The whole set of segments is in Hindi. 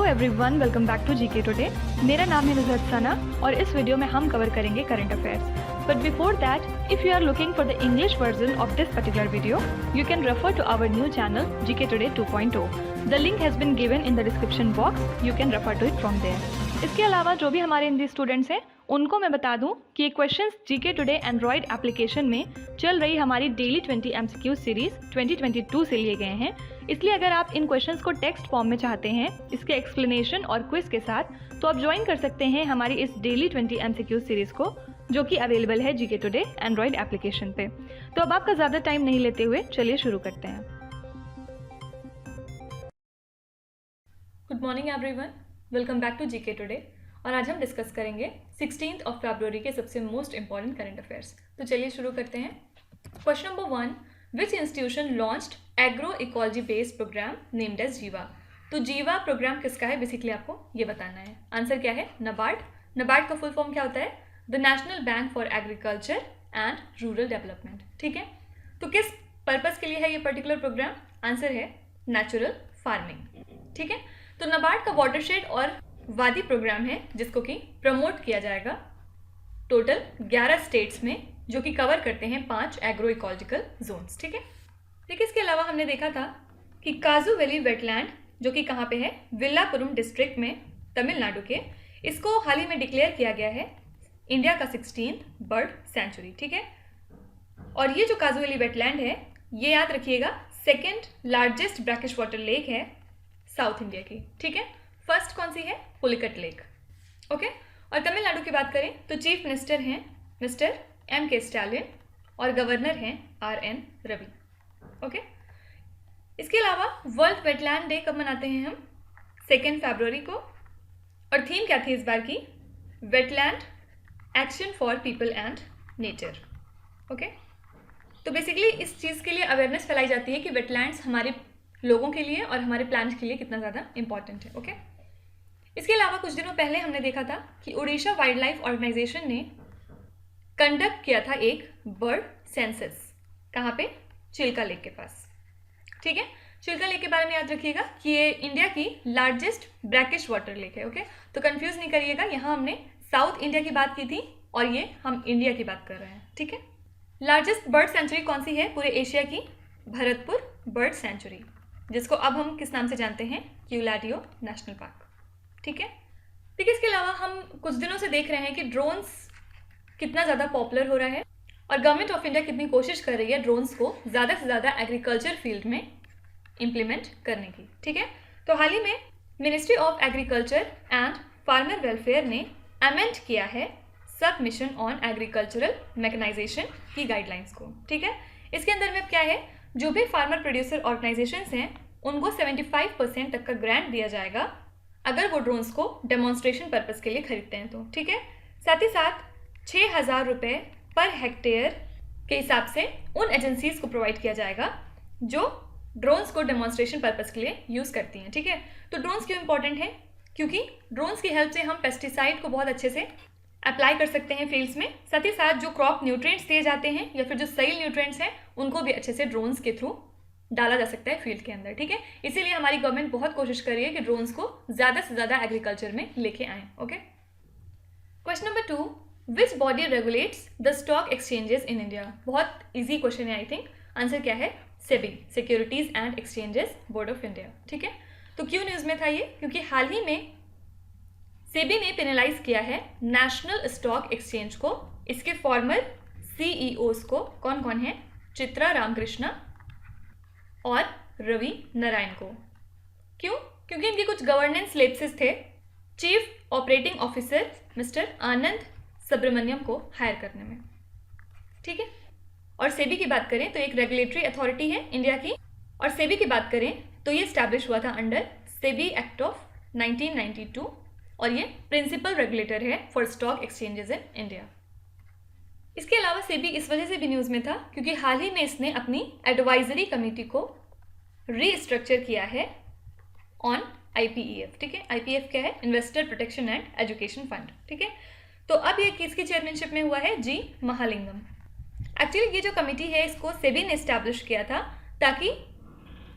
Everyone, welcome back to GK today. मेरा नाम है नुज़हत सना और इस वीडियो में हम कवर करेंगे current affairs. But before that, if you are looking for the English version of this particular video, you can refer to our new channel GK today 2.0। The link has been given in the description box, you can refer to it from there. इसके अलावा जो भी हमारे हिंदी स्टूडेंट्स हैं उनको मैं बता दूं कि ये questions GK today Android application में चल रही हमारी डेली 20 MCQ सीरीज 2022 से लिए गए हैं। इसलिए अगर आप इन क्वेश्चंस को टेक्स्ट फॉर्म में चाहते हैं इसके एक्सप्लेनेशन और क्विज के साथ, तो आप ज्वाइन कर सकते हैं हमारी इस डेली 20 MCQ सीरीज को, जो कि अवेलेबल है जीके टुडे एंड्रॉयड एप्लीकेशन पे। तो अब आपका ज़्यादा टाइम नहीं लेते हुए चलिए शुरू करते हैं। Good morning everyone, welcome back to GK today. और आज हम डिस्कस करेंगे 16 फरवरी के सबसे मोस्ट इंपॉर्टेंट करंट अफेयर्स। तो चलिए शुरू करते हैं। Question number 1, which institution launched agro ecology based programme named as Jiva. तो जीवा प्रोग्राम किसका है, बेसिकली आपको ये बताना है। आंसर क्या है, नाबार्ड। नाबार्ड का फुल फॉर्म क्या होता है, the national bank for agriculture and rural development. ठीक है, तो किस पर्पज़ के लिए है ये पर्टिकुलर प्रोग्राम, आंसर है नेचुरल फार्मिंग। ठीक है, तो नाबार्ड का वाटरशेड और वादी प्रोग्राम है जिसको कि प्रमोट किया जाएगा टोटल 11 स्टेट्स में, जो कि कवर करते हैं 5 एग्रो इकोलॉजिकल जोन्स। ठीक है, देखिए इसके अलावा हमने देखा था कि काजू वैली वेटलैंड, जो कि कहाँ पे है, विल्लापुरम डिस्ट्रिक्ट में तमिलनाडु के, इसको हाल ही में डिक्लेयर किया गया है इंडिया का 16th बर्ड सेंचुरी। ठीक है, और ये जो काजू वैली वेटलैंड है, ये याद रखिएगा 2nd largest brackish water lake है साउथ इंडिया की। ठीक है, फर्स्ट कौन सी है, पुलिकट लेक। ओके, और तमिलनाडु की बात करें तो चीफ मिनिस्टर हैं मिस्टर M.K. स्टालिन और गवर्नर हैं R.N. रवि। ओके, इसके अलावा वर्ल्ड वेटलैंड डे कब मनाते हैं हम, 2 फरवरी को। और थीम क्या थी इस बार की, wetland action for people and nature. Okay, तो बेसिकली इस चीज़ के लिए अवेयरनेस फैलाई जाती है कि वेटलैंड्स हमारे लोगों के लिए और हमारे प्लांट्स के लिए कितना ज़्यादा इंपॉर्टेंट है। ओके, इसके अलावा कुछ दिनों पहले हमने देखा था कि उड़ीसा वाइल्ड लाइफ ऑर्गेनाइजेशन ने कंडक्ट किया था एक बर्ड सेंसस, कहाँ पे, चिल्का लेक के पास। ठीक है, चिल्का लेक के बारे में याद रखिएगा कि ये इंडिया की लार्जेस्ट ब्रैकिश वाटर लेक है। ओके, तो कंफ्यूज नहीं करिएगा, यहाँ हमने साउथ इंडिया की बात की थी और ये हम इंडिया की बात कर रहे हैं। ठीक है, लार्जेस्ट बर्ड सेंचुरी कौन सी है पूरे एशिया की, भरतपुर बर्ड सेंचुरी, जिसको अब हम किस नाम से जानते हैं, क्यूलाडियो नेशनल पार्क। ठीक है, देखिए इसके अलावा हम कुछ दिनों से देख रहे हैं कि ड्रोन्स कितना ज़्यादा पॉपुलर हो रहा है और गवर्नमेंट ऑफ इंडिया कितनी कोशिश कर रही है ड्रोन्स को ज़्यादा से ज़्यादा एग्रीकल्चर फील्ड में इम्प्लीमेंट करने की। ठीक है, तो हाल ही में ministry of agriculture and farmer welfare ने अमेंड किया है सब मिशन ऑन एग्रीकल्चरल मैकेनाइजेशन की गाइडलाइंस को। ठीक है, इसके अंदर में क्या है, जो भी फार्मर प्रोड्यूसर ऑर्गेनाइजेशंस हैं उनको 75% तक का ग्रांट दिया जाएगा अगर वो ड्रोन्स को डेमोन्स्ट्रेशन पर्पस के लिए खरीदते हैं तो। ठीक है, साथ ही साथ 6,000 रुपये पर हेक्टेयर के हिसाब से उन एजेंसीज को प्रोवाइड किया जाएगा जो ड्रोन्स को डेमोन्स्ट्रेशन पर्पस के लिए यूज़ करती हैं। ठीक है, तो ड्रोन्स क्यों इंपॉर्टेंट है, क्योंकि ड्रोन्स की हेल्प से हम पेस्टिसाइड को बहुत अच्छे से अप्लाई कर सकते हैं फील्ड्स में, साथ ही साथ जो क्रॉप न्यूट्रिएंट्स दिए जाते हैं या फिर जो सॉइल न्यूट्रिएंट्स हैं उनको भी अच्छे से ड्रोन्स के थ्रू डाला जा सकता है फील्ड के अंदर। ठीक है, इसीलिए हमारी गवर्नमेंट बहुत कोशिश कर रही है कि ड्रोन्स को ज़्यादा से ज़्यादा एग्रीकल्चर में लेके आएँ। Okay, question number 2, which body regulates the stock exchanges in India. बहुत ईजी क्वेश्चन है आई थिंक। आंसर क्या है, SEBI, securities and exchanges board of India. ठीक है, तो क्यों न्यूज़ में था ये, क्योंकि हाल ही में सेबी ने पेनलाइज किया है नेशनल स्टॉक एक्सचेंज को, इसके फॉर्मर CEOs को, कौन कौन है, चित्रा रामकृष्णा और रवि नारायण को। क्यों, क्योंकि इनके कुछ गवर्नेंस लेप्सेस थे चीफ ऑपरेटिंग ऑफिसर मिस्टर आनंद सुब्रमण्यम को हायर करने में। ठीक है, और सेबी की बात करें तो एक रेगुलेटरी अथॉरिटी है इंडिया की, और सेबी की बात करें तो ये स्टैब्लिश हुआ था अंडर सेबी एक्ट ऑफ 1992 और ये प्रिंसिपल रेगुलेटर है for stock exchanges in India. इसके अलावा सेबी इस वजह से भी न्यूज़ में था क्योंकि हाल ही में इसने अपनी एडवाइजरी कमेटी को रीस्ट्रक्चर किया है ऑन IPEF। ठीक है, IPEF क्या है, investor protection and education fund. ठीक है, तो अब ये किसकी चेयरमैनशिप में हुआ है, जी महालिंगम। एक्चुअली ये जो कमेटी है इसको सेबी ने इस्टेब्लिश किया था ताकि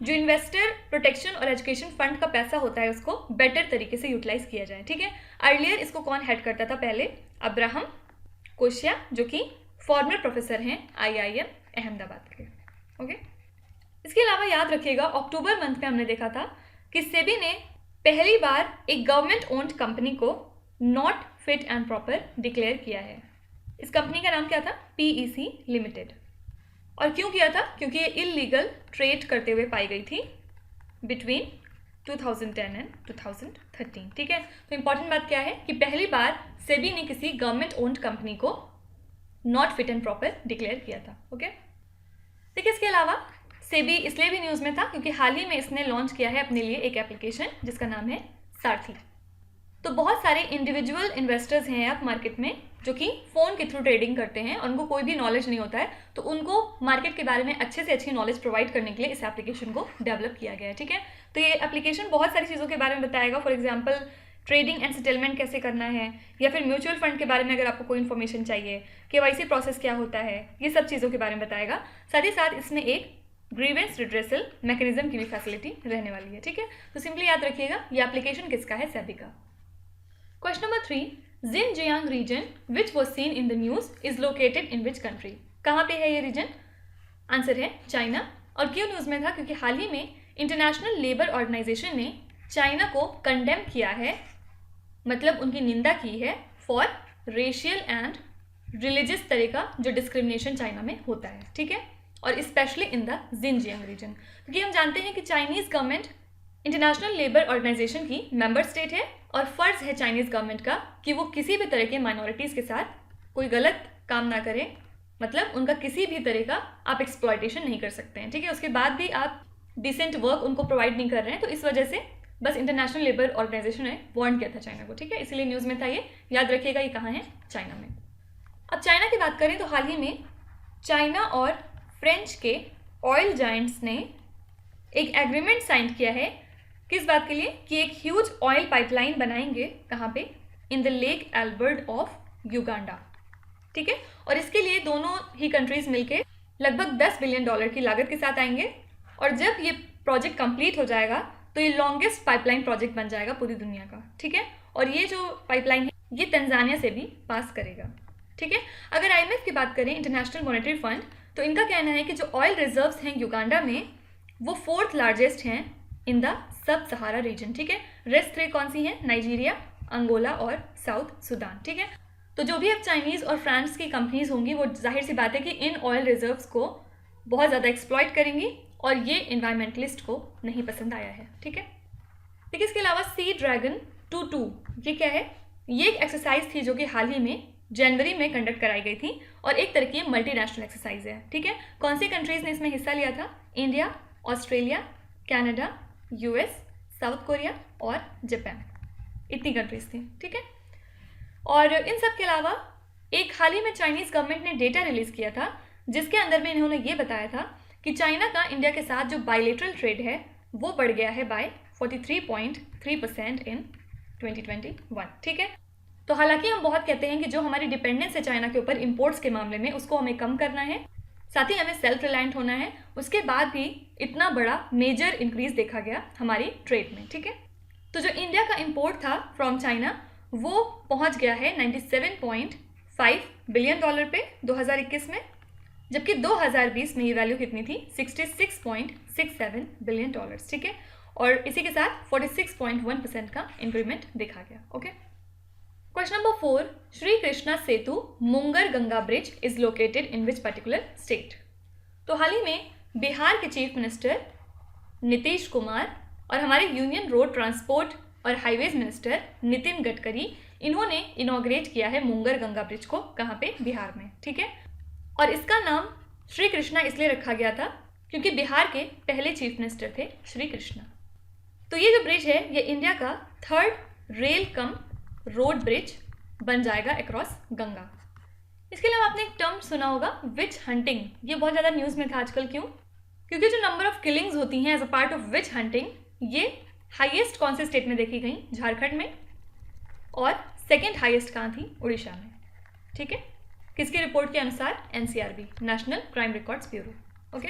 जो इन्वेस्टर प्रोटेक्शन और एजुकेशन फंड का पैसा होता है उसको बेटर तरीके से यूटिलाइज किया जाए, ठीक है। अर्लियर इसको कौन हेड करता था पहले? अब्राहम कोशिया, जो कि फॉर्मर प्रोफेसर हैं IIM अहमदाबाद के, ओके। इसके अलावा याद रखिएगा अक्टूबर मंथ में हमने देखा था कि सेबी ने पहली बार एक गवर्नमेंट ओन्ड कंपनी को not fit and proper declare किया है। इस कंपनी का नाम क्या था? PEC limited. और क्यों किया था? क्योंकि ये इलीगल ट्रेड करते हुए पाई गई थी बिटवीन 2010 एंड 2013, ठीक है। तो इंपॉर्टेंट बात क्या है कि पहली बार सेबी ने किसी गवर्नमेंट ओन्ड कंपनी को not fit and proper declare किया था, ओके। देखिए इसके अलावा सेबी इसलिए भी न्यूज़ में था क्योंकि हाल ही में इसने लॉन्च किया है अपने लिए एक एप्लीकेशन जिसका नाम है सारथी। तो बहुत सारे इंडिविजुअल इन्वेस्टर्स हैं आप मार्केट में जो कि फ़ोन के थ्रू ट्रेडिंग करते हैं और उनको कोई भी नॉलेज नहीं होता है, तो उनको मार्केट के बारे में अच्छे से अच्छी नॉलेज प्रोवाइड करने के लिए इस एप्लीकेशन को डेवलप किया गया है, ठीक है। तो ये एप्लीकेशन बहुत सारी चीज़ों के बारे में बताएगा। For example trading and settlement कैसे करना है, या फिर म्यूचुअल फंड के बारे में अगर आपको कोई इन्फॉर्मेशन चाहिए, KYC प्रोसेस क्या होता है, ये सब चीज़ों के बारे में बताएगा। साथ ही साथ इसमें एक ग्रीवेंस रिड्रेसल मैकेनिज्म की भी फैसिलिटी रहने वाली है, ठीक है। तो सिंपली याद रखिएगा ये एप्लीकेशन किसका है? सेबी का। Question number 3, Xinjiang region which was seen in the news is located in which country? कहाँ पे है ये रीजन? आंसर है चाइना। और क्यों न्यूज़ में था? क्योंकि हाल ही में इंटरनेशनल लेबर ऑर्गेनाइजेशन ने चाइना को कंडेम किया है, मतलब उनकी निंदा की है फॉर रेशियल एंड रिलीजियस तरह का जो डिस्क्रिमिनेशन चाइना में होता है, ठीक है। और specially in the Xinjiang region, क्योंकि हम जानते हैं कि Chinese government International Labour Organization की मेंबर स्टेट है और फ़र्ज़ है चाइनीज़ गवर्नमेंट का कि वो किसी भी तरह के माइनॉरिटीज़ के साथ कोई गलत काम ना करें, मतलब उनका किसी भी तरह का आप एक्सप्लॉयटेशन नहीं कर सकते हैं, ठीक है। उसके बाद भी आप डिसेंट वर्क उनको प्रोवाइड नहीं कर रहे हैं, तो इस वजह से बस इंटरनेशनल लेबर ऑर्गेनाइजेशन ने वार्न किया था चाइना को, ठीक है। इसलिए न्यूज़ में था ये, याद रखिएगा ये कहाँ है? चाइना में। अब चाइना की बात करें तो हाल ही में चाइना और फ्रेंच के ऑयल जायंट्स ने एक एग्रीमेंट साइन किया है। किस बात के लिए? कि एक ह्यूज ऑयल पाइपलाइन बनाएंगे, कहाँ पे? In the lake Albert of Uganda, ठीक है। और इसके लिए दोनों ही कंट्रीज मिलके लगभग $10 बिलियन की लागत के साथ आएंगे, और जब ये प्रोजेक्ट कंप्लीट हो जाएगा तो ये लॉन्गेस्ट पाइपलाइन प्रोजेक्ट बन जाएगा पूरी दुनिया का, ठीक है। और ये जो पाइपलाइन है ये तंजानिया से भी पास करेगा, ठीक है। अगर IMF की बात करें, इंटरनेशनल मॉनेटरी फंड, तो इनका कहना है कि जो ऑयल रिजर्व्स हैं युगांडा में वो 4th लार्जेस्ट हैं in the sub Sahara reason, ठीक है। रेस्ट 3 कौन सी हैं? नाइजीरिया, अंगोला और साउथ सुडान, ठीक है। तो जो भी अब चाइनीज़ और फ्रांस की कंपनीज होंगी वो जाहिर सी बात है कि इन ऑयल रिजर्व्स को बहुत ज़्यादा एक्सप्लॉइट करेंगी, और ये इन्वायरमेंटलिस्ट को नहीं पसंद आया है, ठीक है। देखिए इसके अलावा सी ड्रैगन 2 ये क्या है? ये एक एक्सरसाइज थी जो कि हाल ही में जनवरी में कंडक्ट कराई गई थी, और एक तरह की मल्टीनेशनल एक्सरसाइज है, ठीक है। कौन सी कंट्रीज़ ने इसमें हिस्सा लिया था? India, Australia, Canada, US, south Korea और जापान, इतनी कंट्रीज थी, ठीक है। और इन सब के अलावा एक हाल ही में चाइनीज़ गवर्नमेंट ने डेटा रिलीज़ किया था जिसके अंदर में इन्होंने ये बताया था कि चाइना का इंडिया के साथ जो बायलेटरल ट्रेड है वो बढ़ गया है बाय 43.3% इन 2021, ठीक है। तो हालांकि हम बहुत कहते हैं कि जो हमारी डिपेंडेंस है चाइना के ऊपर इंपोर्ट्स के मामले में उसको हमें कम करना है, साथ ही हमें सेल्फ रिलायंट होना है, उसके बाद भी इतना बड़ा मेजर इंक्रीज देखा गया हमारी ट्रेड में, ठीक है। तो जो इंडिया का इंपोर्ट था फ्रॉम चाइना वो पहुंच गया है $97.5 बिलियन पे 2021 में, जबकि 2020 में ये वैल्यू कितनी थी? $66.67 बिलियन, ठीक है। और इसी के साथ 46.1% का इंक्रीमेंट देखा गया, okay. Question number 4, Shri Krishna Setu Munger Ganga bridge is located in which particular state? तो हाल ही में बिहार के चीफ मिनिस्टर नीतीश कुमार और हमारे यूनियन रोड ट्रांसपोर्ट और हाईवेज मिनिस्टर नितिन गडकरी, इन्होंने इनॉग्रेट किया है मुंगर गंगा ब्रिज को, कहाँ पे? बिहार में, ठीक है। और इसका नाम श्री कृष्णा इसलिए रखा गया था क्योंकि बिहार के पहले चीफ मिनिस्टर थे श्री कृष्णा। तो ये जो ब्रिज है ये इंडिया का 3rd rail cum road bridge बन जाएगा अक्रॉस गंगा। इसके अलावा आपने एक टर्म सुना होगा विच हंटिंग, ये बहुत ज़्यादा न्यूज़ में था आजकल। क्यों? क्योंकि जो नंबर ऑफ किलिंग्स होती हैं as a part of witch hunting ये हाईएस्ट कौन से स्टेट में देखी गई? झारखंड में, और सेकेंड हाईएस्ट कहाँ थी? उड़ीसा में, ठीक है। किसकी रिपोर्ट के अनुसार? NCRB, national crime records bureau, okay.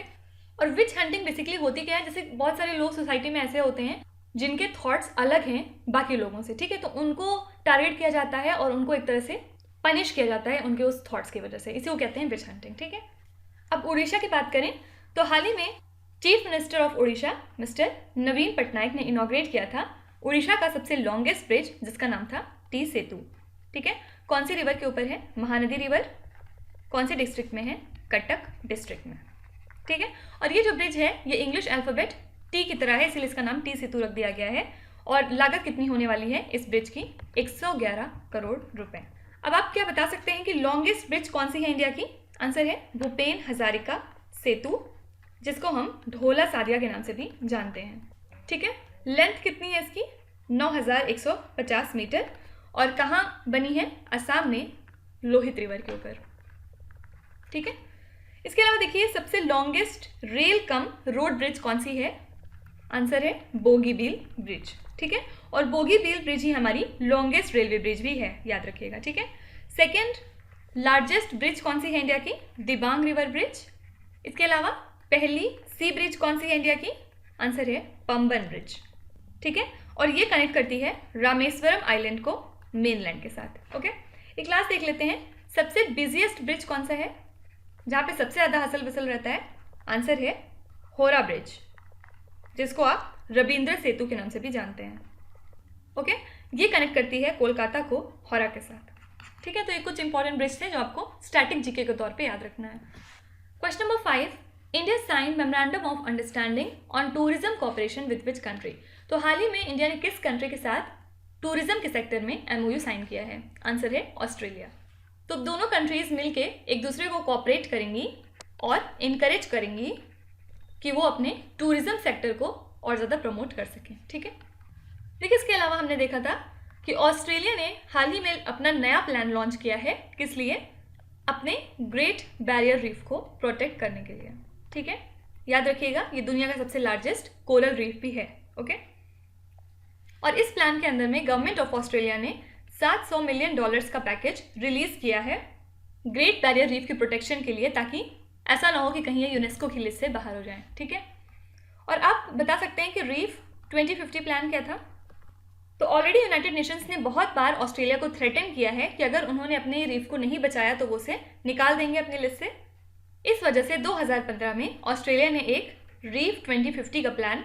और विच हंटिंग बेसिकली होती क्या है, जैसे बहुत सारे लोग सोसाइटी में ऐसे होते हैं जिनके थॉट्स अलग हैं बाकी लोगों से, ठीक है, तो उनको टारगेट किया जाता है और उनको एक तरह से पनिश किया जाता है उनके उस थॉट्स की वजह से, इसी को कहते हैं विच हंटिंग, ठीक है। अब उड़ीसा की बात करें तो हाल ही में chief minister of Orissa mister Naveen Patnaik ने इनॉग्रेट किया था उड़ीसा का सबसे लॉन्गेस्ट ब्रिज जिसका नाम था टी सेतु, ठीक है। कौन सी रिवर के ऊपर है? महानदी रिवर। कौन से डिस्ट्रिक्ट में है? कटक डिस्ट्रिक्ट में, ठीक है। और ये जो ब्रिज है ये इंग्लिश अल्फ़ाबेट टी की तरह है, इसलिए इसका नाम टी सेतु रख दिया गया है। और लागत कितनी होने वाली है इस ब्रिज की? 111 करोड़ रुपए। अब आप क्या बता सकते हैं कि लॉन्गेस्ट ब्रिज कौन सी है इंडिया की? आंसर है भूपेन हजारिका सेतु, जिसको हम ढोला सादिया के नाम से भी जानते हैं, ठीक है। लेंथ कितनी है इसकी? 9150 मीटर। और कहाँ बनी है? असम में लोहित रिवर के ऊपर, ठीक है। इसके अलावा देखिए सबसे longest rail cum road bridge कौन सी है? आंसर है बोगीबील ब्रिज, ठीक है। और बोगीबील ब्रिज ही हमारी लॉन्गेस्ट रेलवे ब्रिज भी है, याद रखिएगा, ठीक है। सेकेंड लार्जेस्ट ब्रिज कौन सी है इंडिया की? Dibang river bridge. इसके अलावा पहली सी ब्रिज कौन सी है इंडिया की? आंसर है पंबन ब्रिज, ठीक है। और ये कनेक्ट करती है रामेश्वरम आइलैंड को मेनलैंड के साथ, ओके। एक क्लास देख लेते हैं, सबसे बिजिएस्ट ब्रिज कौन सा है जहाँ पे सबसे ज़्यादा हसल बसल रहता है? आंसर है होरा ब्रिज, जिसको आप रविंद्र सेतु के नाम से भी जानते हैं, ओके। ये कनेक्ट करती है कोलकाता को होरा के साथ, ठीक है। तो ये कुछ इंपॉर्टेंट ब्रिज थे जो आपको स्टैटिक जीके के तौर पे याद रखना है। Question number 5, India sign memorandum of understanding on tourism cooperation with which country? तो हाल ही में इंडिया ने किस कंट्री के साथ टूरिज्म के सेक्टर में एमओयू साइन किया है? आंसर है ऑस्ट्रेलिया। तो दोनों कंट्रीज मिलके एक दूसरे को कोऑपरेट करेंगी और इनकरेज करेंगी कि वो अपने टूरिज्म सेक्टर को और ज़्यादा प्रमोट कर सकें, ठीक है। देखिए इसके अलावा हमने देखा था कि ऑस्ट्रेलिया ने हाल ही में अपना नया प्लान लॉन्च किया है, किस लिए? अपने ग्रेट बैरियर रीफ को प्रोटेक्ट करने के लिए, ठीक है। याद रखिएगा ये दुनिया का सबसे लार्जेस्ट कोरल रीफ भी है, ओके। और इस प्लान के अंदर में गवर्नमेंट ऑफ ऑस्ट्रेलिया ने $700 मिलियन का पैकेज रिलीज किया है ग्रेट बैरियर रीफ की प्रोटेक्शन के लिए, ताकि ऐसा ना हो कि कहीं ये यूनेस्को की लिस्ट से बाहर हो जाए, ठीक है। और आप बता सकते हैं कि रीफ 2050 प्लान क्या था? तो ऑलरेडी यूनाइटेड नेशंस ने बहुत बार ऑस्ट्रेलिया को थ्रेटन किया है कि अगर उन्होंने अपने रीफ को नहीं बचाया तो वो उसे निकाल देंगे अपनी लिस्ट से। इस वजह से 2015 में ऑस्ट्रेलिया ने एक रीफ 2050 का प्लान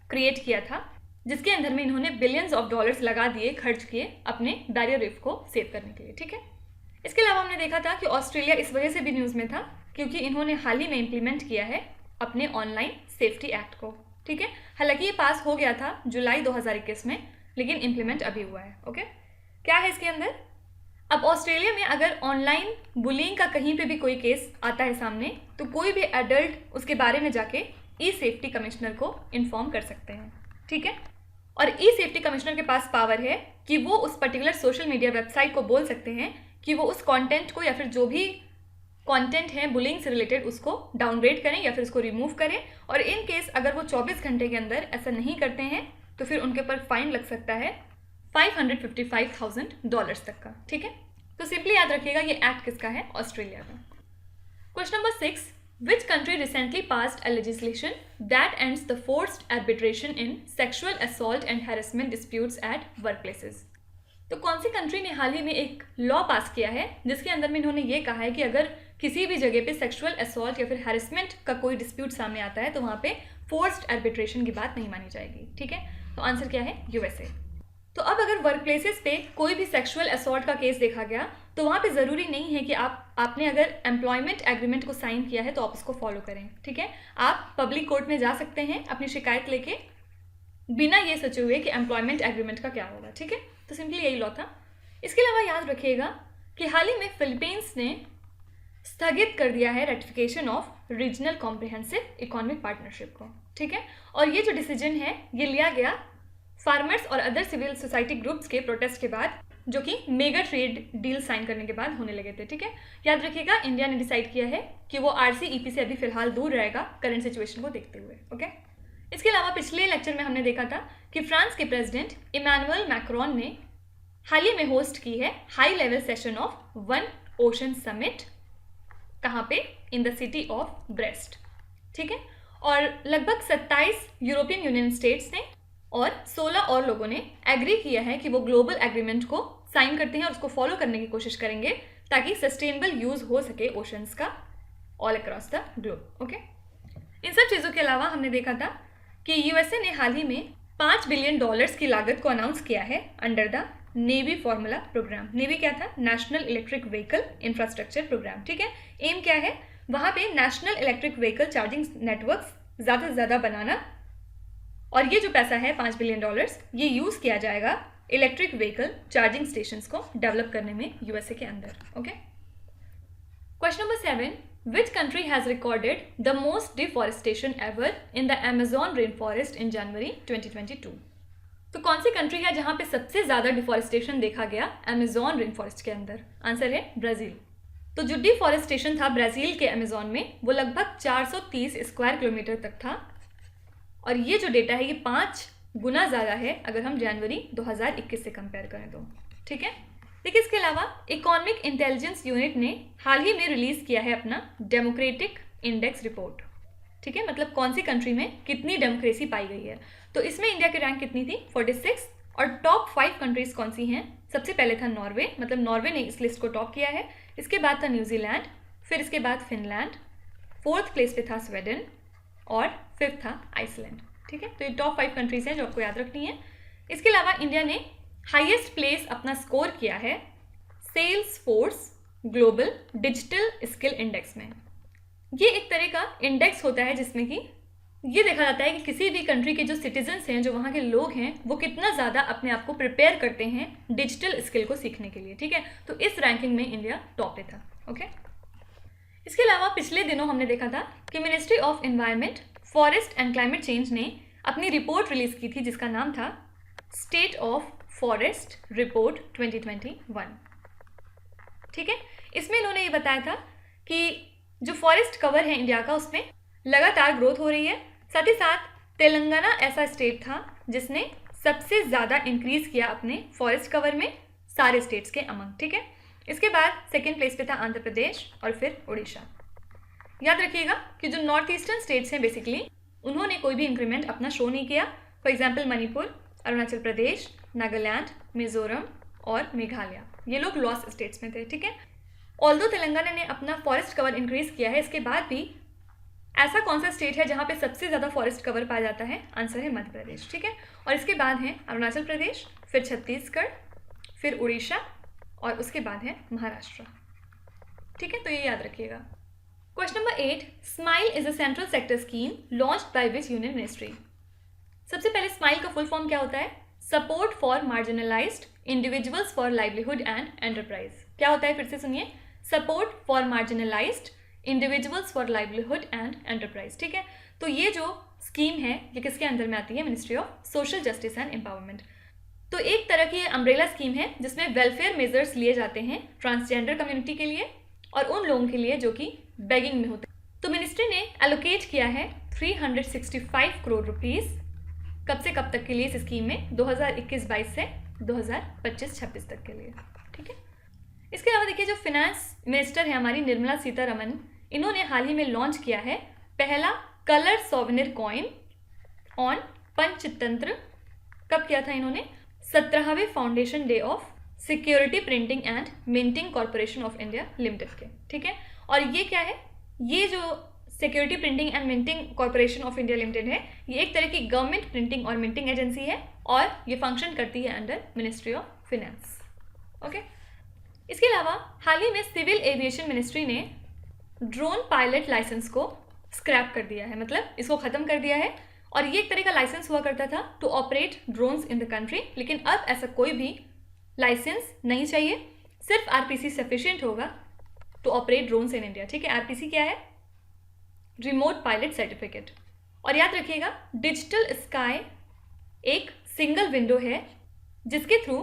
क्रिएट किया था, जिसके अंदर में इन्होंने बिलियंस ऑफ डॉलर्स लगा दिए, खर्च किए अपने बैरियर रीफ को सेव करने के लिए, ठीक है। इसके अलावा हमने देखा था कि ऑस्ट्रेलिया इस वजह से भी न्यूज़ में था क्योंकि इन्होंने हाल ही में इम्प्लीमेंट किया है अपने ऑनलाइन सेफ्टी एक्ट को, ठीक है। हालांकि ये पास हो गया था जुलाई 2021 में, लेकिन इम्प्लीमेंट अभी हुआ है, ओके। क्या है इसके अंदर? अब ऑस्ट्रेलिया में अगर ऑनलाइन बुलिंग का कहीं पे भी कोई केस आता है सामने, तो कोई भी एडल्ट उसके बारे में जाके ई सेफ्टी कमिश्नर को इन्फॉर्म कर सकते हैं, ठीक है। और ई सेफ्टी कमिश्नर के पास पावर है कि वो उस पर्टिकुलर सोशल मीडिया वेबसाइट को बोल सकते हैं कि वो उस कंटेंट को या फिर जो भी कंटेंट है बुलिंग से रिलेटेड उसको डाउनग्रेड करें या फिर उसको रिमूव करें। और इन केस अगर वो 24 घंटे के अंदर ऐसा नहीं करते हैं तो फिर उनके ऊपर फाइन लग सकता है $555,000 तक का, ठीक है। तो सिंपली याद रखिएगा ये एक्ट किसका है? ऑस्ट्रेलिया का। Question number 6, which country recently passed a legislation that ends the forced arbitration in sexual assault and harassment disputes at workplaces? तो कौन सी कंट्री ने हाल ही में एक लॉ पास किया है जिसके अंदर में इन्होंने ये कहा है कि अगर किसी भी जगह पे सेक्सुअल असॉल्ट या फिर हैरेसमेंट का कोई डिस्प्यूट सामने आता है तो वहाँ पे फोर्स्ड आर्बिट्रेशन की बात नहीं मानी जाएगी, ठीक है। तो आंसर क्या है? यूएसए। तो अब अगर वर्क प्लेसेस पे कोई भी सेक्सुअल असॉल्ट का केस देखा गया तो वहाँ पे ज़रूरी नहीं है कि आपने अगर एम्प्लॉयमेंट एग्रीमेंट को साइन किया है तो आप उसको फॉलो करें, ठीक है। आप पब्लिक कोर्ट में जा सकते हैं अपनी शिकायत लेके बिना ये सोचे हुए कि एम्प्लॉयमेंट एग्रीमेंट का क्या होगा, ठीक है। तो सिंपली यही लॉ था। इसके अलावा याद रखिएगा कि हाल ही में फिलीपींस ने स्थगित कर दिया है ratification of regional comprehensive economic partnership को, ठीक है। और ये जो डिसीजन है ये लिया गया फार्मर्स और अदर सिविल सोसाइटी ग्रुप्स के प्रोटेस्ट के बाद, जो कि मेगा ट्रेड डील साइन करने के बाद होने लगे थे, ठीक है। याद रखिएगा इंडिया ने डिसाइड किया है कि वो RCEP से अभी फिलहाल दूर रहेगा करंट सिचुएशन को देखते हुए, ओके। इसके अलावा पिछले लेक्चर में हमने देखा था कि फ्रांस के प्रेसिडेंट इमैनुअल मैक्रोन ने हाल ही में होस्ट की है high level session of one ocean summit, कहाँ पे? In the city of breast, ठीक है। और लगभग 27 यूरोपियन यूनियन स्टेट्स ने और 16 और लोगों ने एग्री किया है कि वो ग्लोबल एग्रीमेंट को साइन करते हैं और उसको फॉलो करने की कोशिश करेंगे ताकि सस्टेनेबल यूज हो सके ओशंस का all across the globe. Okay, इन सब चीज़ों के अलावा हमने देखा था कि यूएसए ने हाल ही में $5 बिलियन की लागत को अनाउंस किया है under the NEVI formula programme. NEVI क्या था? National electric vehicle infrastructure programme. ठीक है, एम क्या है? वहाँ पे national electric vehicle charging networks ज़्यादा से ज़्यादा बनाना, और ये जो पैसा है $5 बिलियन ये यूज़ किया जाएगा इलेक्ट्रिक व्हीकल चार्जिंग स्टेशंस को डेवलप करने में यूएसए के अंदर। Okay, question number 7, Which country has recorded the most deforestation ever in the Amazon rainforest in January 2022? तो कौन सी कंट्री है जहां पे सबसे ज्यादा डिफॉरेस्टेशन देखा गया अमेजोन रेन फॉरेस्ट के अंदर? आंसर है ब्राजील। तो जो डिफॉरेस्टेशन था ब्राजील के अमेजोन में वो लगभग 430 स्क्वायर किलोमीटर तक था, और ये जो डेटा है ये 5 गुना ज़्यादा है अगर हम जनवरी 2021 से कंपेयर करें तो। ठीक है, देखिए इसके अलावा इकोनॉमिक इंटेलिजेंस यूनिट ने हाल ही में रिलीज़ किया है अपना डेमोक्रेटिक इंडेक्स रिपोर्ट। ठीक है, मतलब कौन सी कंट्री में कितनी डेमोक्रेसी पाई गई है। तो इसमें इंडिया की रैंक कितनी थी? 46। और टॉप 5 कंट्रीज़ कौन सी हैं? सबसे पहले था नॉर्वे, मतलब नॉर्वे ने इस लिस्ट को टॉप किया है। इसके बाद था न्यूजीलैंड, फिर इसके बाद फिनलैंड, 4th प्लेस पे था स्वीडन, और 5th था आइसलैंड। ठीक है, तो ये टॉप 5 कंट्रीज़ हैं जो आपको याद रखनी है। इसके अलावा इंडिया ने हाईएस्ट प्लेस अपना स्कोर किया है Salesforce global digital skill index में। ये एक तरह का इंडेक्स होता है जिसमें कि ये देखा जाता है कि किसी भी कंट्री के जो सिटीजन्स हैं, जो वहाँ के लोग हैं, वो कितना ज़्यादा अपने आप को प्रिपेयर करते हैं डिजिटल स्किल को सीखने के लिए। ठीक है, तो इस रैंकिंग में इंडिया टॉप पे था। ओके, इसके अलावा पिछले दिनों हमने देखा था कि ministry of environment, forest and climate change ने अपनी रिपोर्ट रिलीज़ की थी जिसका नाम था स्टेट ऑफ फॉरेस्ट रिपोर्ट 2021। ठीक है, इसमें इन्होंने ये बताया था कि जो फॉरेस्ट कवर है इंडिया का उसमें लगातार ग्रोथ हो रही है। साथ ही साथ तेलंगाना ऐसा स्टेट था जिसने सबसे ज़्यादा इंक्रीज़ किया अपने फॉरेस्ट कवर में सारे स्टेट्स के अमंग। ठीक है, इसके बाद सेकेंड प्लेस पे था आंध्र प्रदेश और फिर उड़ीसा। याद रखिएगा कि जो नॉर्थ ईस्टर्न स्टेट्स हैं बेसिकली उन्होंने कोई भी इंक्रीमेंट अपना शो नहीं किया। फॉर एग्जाम्पल मणिपुर, अरुणाचल प्रदेश, नागालैंड, मिजोरम और मेघालय, ये लोग लॉस स्टेट्स में थे। ठीक है, ऑल्दो तेलंगाना ने अपना फॉरेस्ट कवर इंक्रीज किया है, इसके बाद भी ऐसा कौन सा स्टेट है जहाँ पे सबसे ज़्यादा फॉरेस्ट कवर पाया जाता है? आंसर है मध्य प्रदेश। ठीक है, और इसके बाद है अरुणाचल प्रदेश, फिर छत्तीसगढ़, फिर उड़ीसा और उसके बाद है महाराष्ट्र। ठीक है, तो ये याद रखिएगा। Question number 8, smile is a central sector scheme launched by which union ministry? सबसे पहले स्माइल का फुल फॉर्म क्या होता है? Support for marginalised individuals for livelihood and enterprise. क्या होता है? फिर से सुनिए, support for marginalised individuals for livelihood and enterprise. ठीक है, तो ये जो स्कीम है ये किसके अंदर में आती है? Ministry of social justice and empowerment. तो एक तरह की अम्ब्रेला स्कीम है जिसमें वेलफेयर मेजर्स लिए जाते हैं ट्रांसजेंडर कम्युनिटी के लिए और उन लोगों के लिए जो कि बेगिंग में होते हैं। तो मिनिस्ट्री ने एलोकेट किया है 365 करोड़ रुपीज़ कब से कब तक के लिए इस स्कीम में? 2021-22 से 2025-26 तक के लिए। ठीक है, इसके अलावा देखिए जो फिनेंस मिनिस्टर है हमारी निर्मला सीतारमन, इन्होंने हाल ही में लॉन्च किया है पहला colour souvenir coin on Panchatantra. कब किया था इन्होंने? 17वें foundation day of security printing and minting corporation of India limited के। ठीक है, और ये क्या है? ये जो security printing and minting corporation of India limited है, ये एक तरह की गवर्नमेंट प्रिंटिंग और मिंटिंग एजेंसी है और ये फंक्शन करती है under ministry of finance. Okay, इसके अलावा हाल ही में सिविल एविएशन मिनिस्ट्री ने ड्रोन पायलट लाइसेंस को स्क्रैप कर दिया है, मतलब इसको ख़त्म कर दिया है। और ये एक तरह का लाइसेंस हुआ करता था to operate drones in the country, लेकिन अब ऐसा कोई भी लाइसेंस नहीं चाहिए, सिर्फ आरपीसी सफिशिएंट होगा to operate drones in India. ठीक है, आरपीसी क्या है? Remote pilot certificate. और याद रखिएगा डिजिटल स्काई एक सिंगल विंडो है जिसके through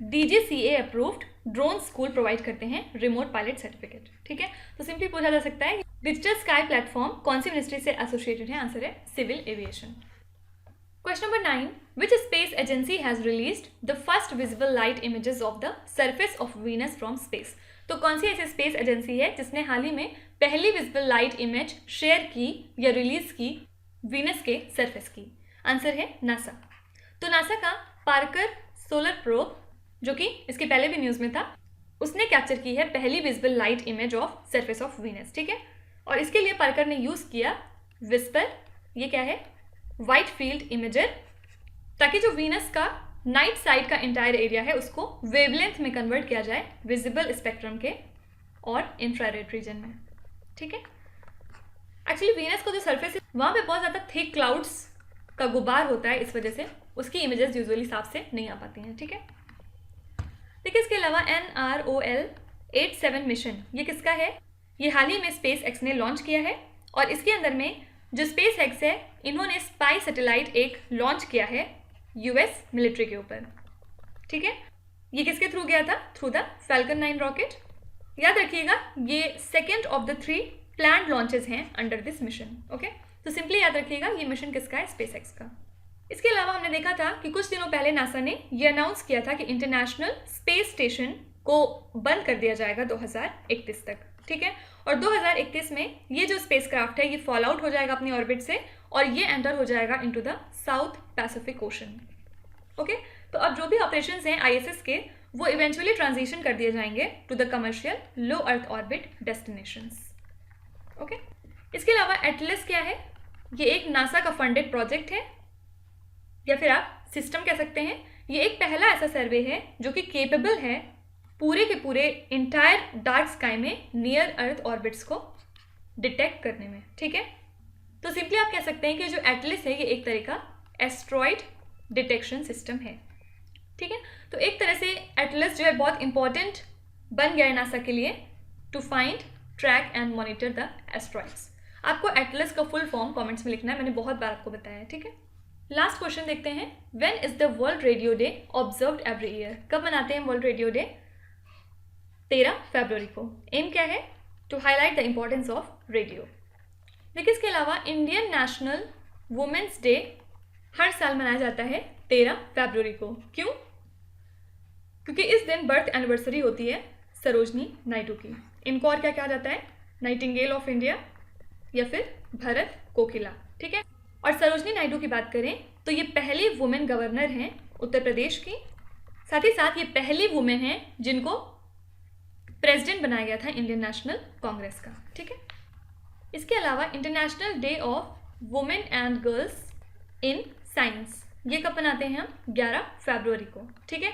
DGCA approved drone school provide करते हैं रिमोट पायलट सर्टिफिकेट। ठीक है, तो सिंपली पूछा जा सकता है डिजिटल स्काई प्लेटफॉर्म कौन सी मिनिस्ट्री से एसोसिएटेड है? आंसर है civil aviation. Question number 9, which space agency has released the first visible light images of the surface of Venus from space? तो कौन सी ऐसी स्पेस एजेंसी है जिसने हाल ही में पहली विजिबल लाइट इमेज शेयर की या रिलीज की वीनस के सरफेस की? आंसर है नासा। तो नासा का पार्कर सोलर प्रोब, जो कि इसके पहले भी न्यूज़ में था, उसने कैप्चर की है पहली visible light image of surface of Venus, ठीक है। और इसके लिए पार्कर ने यूज़ किया विस्पर, ये क्या है, वाइट फील्ड इमेजर, ताकि जो वीनस का नाइट साइड का इंटायर एरिया है उसको वेवलेंथ में कन्वर्ट किया जाए विजिबल स्पेक्ट्रम के और इंफ्रारेड रीजन में, ठीक है। एक्चुअली वीनस का जो सरफेस है वहाँ पे बहुत ज़्यादा थिक क्लाउड्स का गुबार होता है, इस वजह से उसकी इमेजेस यूजुअली साफ से नहीं आ पाती हैं, ठीक है। देखिए इसके अलावा NROL-87 मिशन, ये किसका है? ये हाल ही में स्पेस एक्स ने लॉन्च किया है और इसके अंदर में जो स्पेस एक्स है, इन्होंने स्पाई सैटेलाइट एक लॉन्च किया है US मिलिट्री के ऊपर, ठीक है। ये किसके थ्रू गया था? Through the falcon 9 rocket. याद रखिएगा ये second of the 3 planned launches हैं अंडर दिस मिशन, ओके। तो सिंपली याद रखिएगा ये मिशन किसका है? स्पेस एक्स का। इसके अलावा हमने देखा था कि कुछ दिनों पहले नासा ने ये अनाउंस किया था कि इंटरनेशनल स्पेस स्टेशन को बंद कर दिया जाएगा 2031 तक, ठीक है। और 2031 में ये जो स्पेस क्राफ्ट है ये फॉल आउट हो जाएगा अपनी ऑर्बिट से और ये एंटर हो जाएगा into the south Pacific ocean, okay. तो अब जो भी ऑपरेशंस हैं ISS के, वो इवेंचुअली ट्रांजिशन कर दिए जाएंगे to the commercial low earth orbit destinations, okay. इसके अलावा एटलस क्या है? ये एक नासा का फंडेड प्रोजेक्ट है या फिर आप सिस्टम कह सकते हैं। ये एक पहला ऐसा सर्वे है जो कि केपेबल है पूरे के पूरे इंटायर डार्क स्काई में नियर अर्थ ऑर्बिट्स को डिटेक्ट करने में, ठीक है। तो सिंपली आप कह सकते हैं कि जो एटलस है ये एक तरह का एस्ट्रॉइड डिटेक्शन सिस्टम है, ठीक है। तो एक तरह से एटलस जो है बहुत इंपॉर्टेंट बन गया है नासा के लिए to find, track and monitor the asteroids. आपको एटलस का फुल फॉर्म कमेंट्स में लिखना है, मैंने बहुत बार आपको बताया है, ठीक है। लास्ट क्वेश्चन देखते हैं, when is the world radio day observed every year? कब मनाते हैं वर्ल्ड रेडियो डे? 13 फरवरी को। एम क्या है? To highlight the importance of radio. देखिए इसके अलावा इंडियन नेशनल वुमेन्स डे हर साल मनाया जाता है 13 फरवरी को। क्यों? क्योंकि इस दिन बर्थ एनिवर्सरी होती है सरोजनी नायडू की। इनको और क्या कहा जाता है? नाइटिंगेल ऑफ इंडिया या फिर भरत कोकिला, ठीक है। और सरोजनी नायडू की बात करें तो ये पहली वुमेन गवर्नर हैं उत्तर प्रदेश की, साथ ही साथ ये पहली वुमेन हैं जिनको प्रेसिडेंट बनाया गया था इंडियन नेशनल कांग्रेस का, ठीक है। इसके अलावा international day of women and girls in science, ये कब मनाते हैं हम? 11 फरवरी को, ठीक है।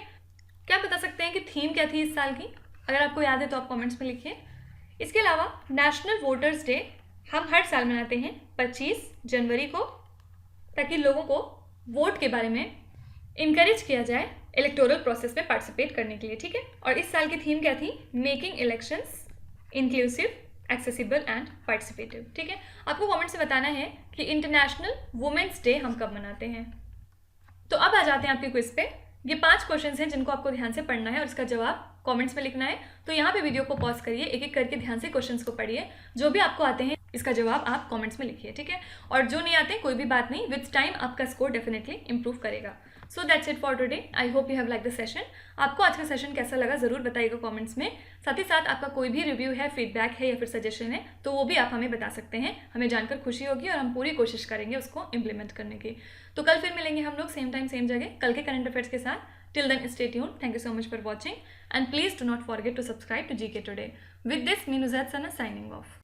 क्या बता सकते हैं कि थीम क्या थी इस साल की? अगर आपको याद है तो आप कमेंट्स में लिखिए। इसके अलावा नेशनल वोटर्स डे हम हर साल मनाते हैं 25 जनवरी को, ताकि लोगों को वोट के बारे में इनकरेज किया जाए इलेक्टोरल प्रोसेस में पार्टिसिपेट करने के लिए, ठीक है। और इस साल की थीम क्या थी? Making elections inclusive, accessible and participative, ठीक है। आपको कमेंट से बताना है कि इंटरनेशनल वुमेन्स डे हम कब मनाते हैं। तो अब आ जाते हैं आपके क्विज पे। ये 5 क्वेश्चन हैं जिनको आपको ध्यान से पढ़ना है और इसका जवाब कमेंट्स में लिखना है। तो यहाँ पे वीडियो को पॉज करिए, एक एक करके ध्यान से क्वेश्चंस को पढ़िए, जो भी आपको आते हैं इसका जवाब आप कमेंट्स में लिखिए, ठीक है। और जो नहीं आते कोई भी बात नहीं, विथ टाइम आपका स्कोर डेफिनेटली इंप्रूव करेगा। So that's it for today. I hope you have like the session. आपको आज का सेशन कैसा लगा ज़रूर बताइएगा कमेंट्स में। साथ ही साथ आपका कोई भी रिव्यू है, फीडबैक है या फिर सजेशन है तो वो भी आप हमें बता सकते हैं। हमें जानकर खुशी होगी और हम पूरी कोशिश करेंगे उसको इम्प्लीमेंट करने की। तो कल फिर मिलेंगे हम लोग सेम टाइम सेम जगह कल के करंट अफेयर्स के साथ। Till then, stay tuned. Thank you so much for watching, and please do not forget to subscribe to GK Today. With this, me Nuzhat Sana signing off.